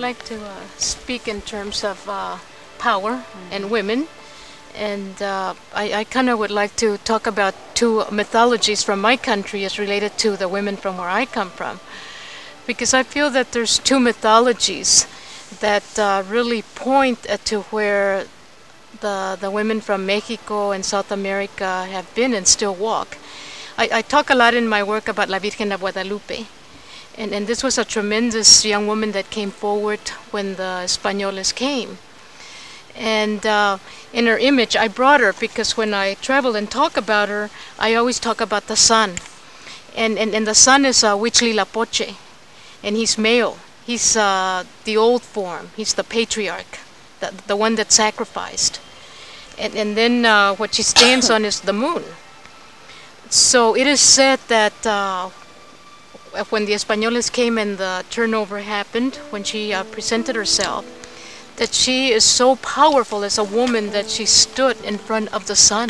like to speak in terms of power and women. And I kind of would like to talk about two mythologies from my country as related to the women from where I come from. Because I feel that there's two mythologies that really point to where the women from Mexico and South America have been and still walk. I talk a lot in my work about La Virgen de Guadalupe. And this was a tremendous young woman that came forward when the Españoles came. And in her image, I brought her because when I travel and talk about her, I always talk about the sun. And the sun is Huitzilopochtli, and he's male. He's the old form. He's the patriarch, the one that sacrificed. And then what she stands on is the moon. So it is said that when the Españoles came and the turnover happened, when she presented herself, that she is so powerful as a woman that she stood in front of the sun.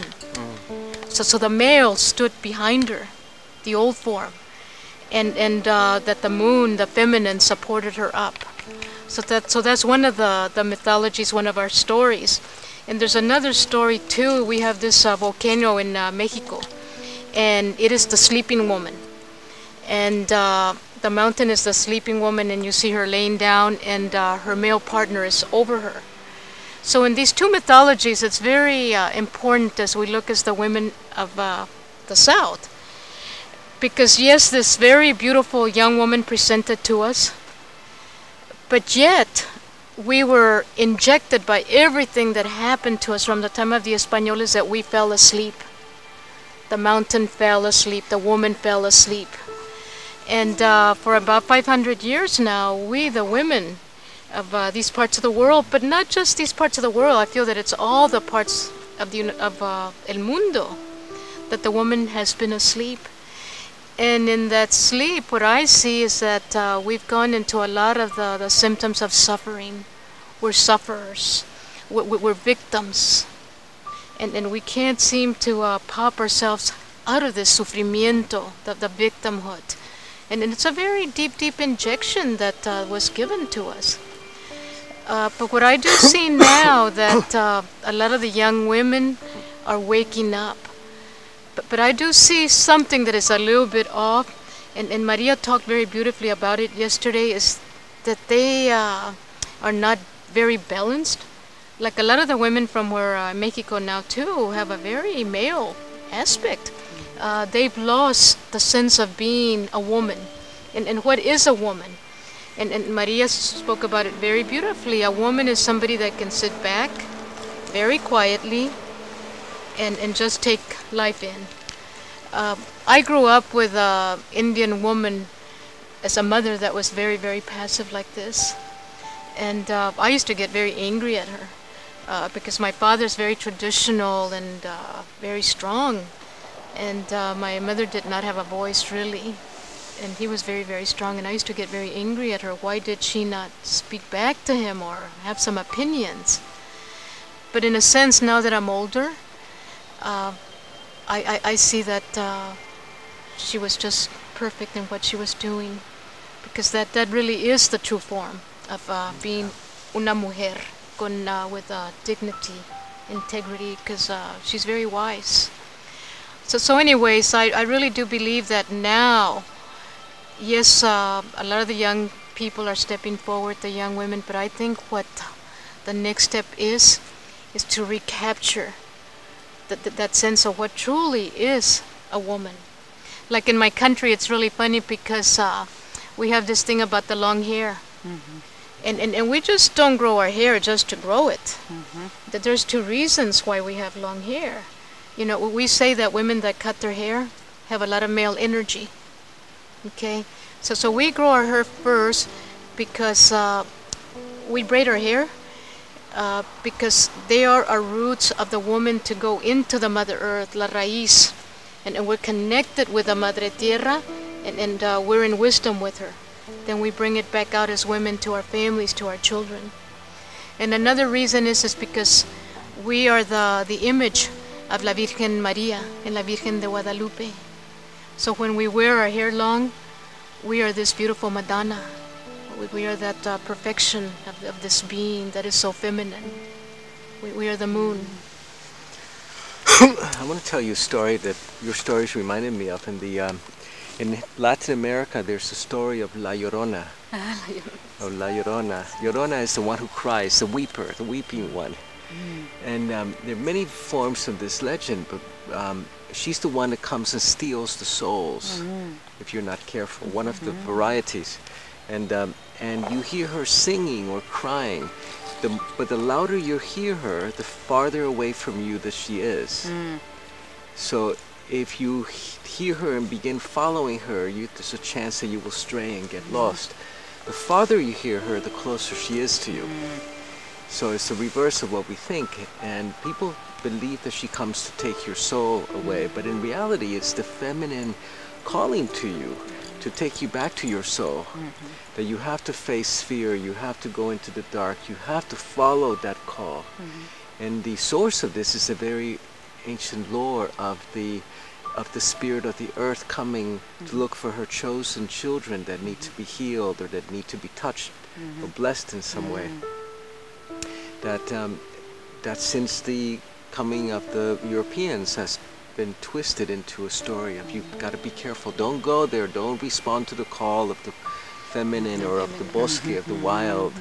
So the male stood behind her, the old form, and that the moon, the feminine, supported her up. So that's one of the mythologies, one of our stories. And there's another story too. We have this volcano in Mexico, and it is the sleeping woman. And the mountain is the sleeping woman, and you see her laying down, and her male partner is over her. So in these two mythologies, it's very important as we look as the women of the South. Because yes, this very beautiful young woman presented to us, but yet we were injected by everything that happened to us from the time of the Españoles that we fell asleep. The mountain fell asleep, the woman fell asleep. And for about 500 years now, we, the women of these parts of the world, but not just these parts of the world, I feel that it's all the parts of El Mundo, that the woman has been asleep. And in that sleep, what I see is that we've gone into a lot of the symptoms of suffering. We're sufferers. We're victims. And we can't seem to pop ourselves out of this sufrimiento, the victimhood. And it's a very deep, deep injection that was given to us. But what I do see now that a lot of the young women are waking up. But I do see something that is a little bit off. And Maria talked very beautifully about it yesterday, is that they are not very balanced. Like a lot of the women from where Mexico now too have a very male aspect. They've lost the sense of being a woman and what is a woman. And Maria spoke about it very beautifully. A woman is somebody that can sit back very quietly and just take life in. I grew up with an Indian woman as a mother that was very, very passive like this. And I used to get very angry at her because my father's very traditional and very strong. And my mother did not have a voice really, and he was very, very strong, and I used to get very angry at her. Why did she not speak back to him or have some opinions? But in a sense, now that I'm older, I see that she was just perfect in what she was doing, because that really is the true form of being una mujer with dignity, integrity, because she's very wise. So anyways, I really do believe that now, yes, a lot of the young people are stepping forward, the young women, but I think what the next step is to recapture that sense of what truly is a woman. Like in my country, it's really funny because we have this thing about the long hair. Mm-hmm. And we just don't grow our hair just to grow it. Mm-hmm. That there's two reasons why we have long hair. You know, we say that women that cut their hair have a lot of male energy. Okay? So we grow our hair first because we braid our hair because they are our roots of the woman to go into the Mother Earth, la raíz. And we're connected with the Madre Tierra, and we're in wisdom with her. Then we bring it back out as women to our families, to our children. And another reason is because we are the image of La Virgen Maria and La Virgen de Guadalupe. So when we wear our hair long, we are this beautiful Madonna. We are that perfection of this being that is so feminine. We are the moon. I want to tell you a story that your stories reminded me of. In Latin America, there's a story of La Llorona. Of La Llorona. Llorona is the one who cries, the weeper, the weeping one. And there are many forms of this legend, but she's the one that comes and steals the souls, if you're not careful. One of the varieties. And you hear her singing or crying. But the louder you hear her, the farther away from you that she is. So if you hear her and begin following her, there's a chance that you will stray and get lost. The farther you hear her, the closer she is to you. So it's the reverse of what we think. And people believe that she comes to take your soul away. But in reality, it's the feminine calling to you, to take you back to your soul. That you have to face fear, you have to go into the dark, you have to follow that call. And the source of this is a very ancient lore of the spirit of the earth coming to look for her chosen children that need to be healed or that need to be touched or blessed in some way. That since the coming of the Europeans has been twisted into a story of you've got to be careful, don't go there, don't respond to the call of the feminine or of the bosque, of the wild.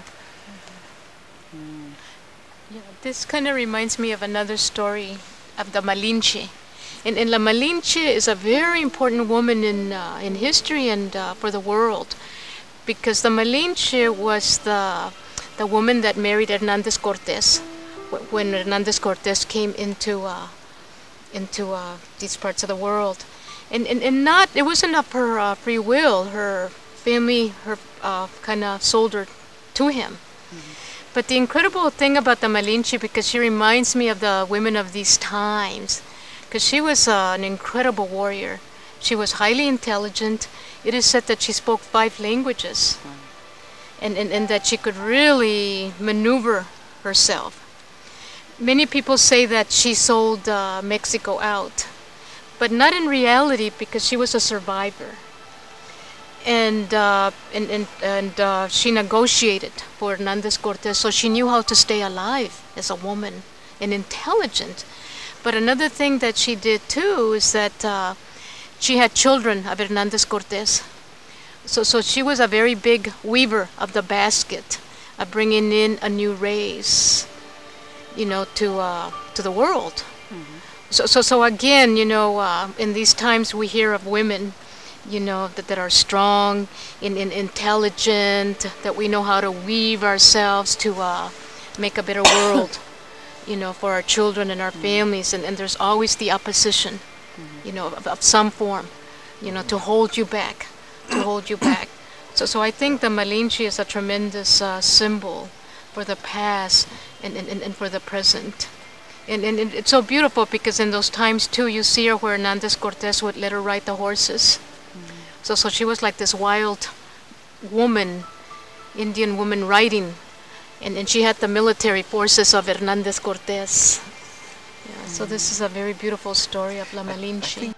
Yeah, this kind of reminds me of another story of the Malinche. And La Malinche is a very important woman in history and for the world, because the Malinche was the woman that married Hernandez Cortez when Hernandez Cortez came into these parts of the world, and it wasn't of her free will. Her family kind of sold her to him. But the incredible thing about the Malinche, because she reminds me of the women of these times, because she was an incredible warrior. She was highly intelligent. It is said that she spoke 5 languages, and that she could really maneuver herself. Many people say that she sold Mexico out, but not in reality, because she was a survivor. And she negotiated for Hernandez Cortez, so she knew how to stay alive as a woman and intelligent. But another thing that she did too is that she had children of Hernandez Cortez. So she was a very big weaver of the basket, of bringing in a new race, to the world. So again, in these times we hear of women, that are strong, intelligent, that we know how to weave ourselves to make a better world, for our children and our families. And there's always the opposition, of some form, to hold you back, So I think the Malinche is a tremendous symbol for the past and for the present. And it's so beautiful, because in those times too, you see her where Hernandez Cortez would let her ride the horses. So she was like this wild woman, Indian woman riding, and she had the military forces of Hernandez Cortez. Yeah, so this is a very beautiful story of La Malinche.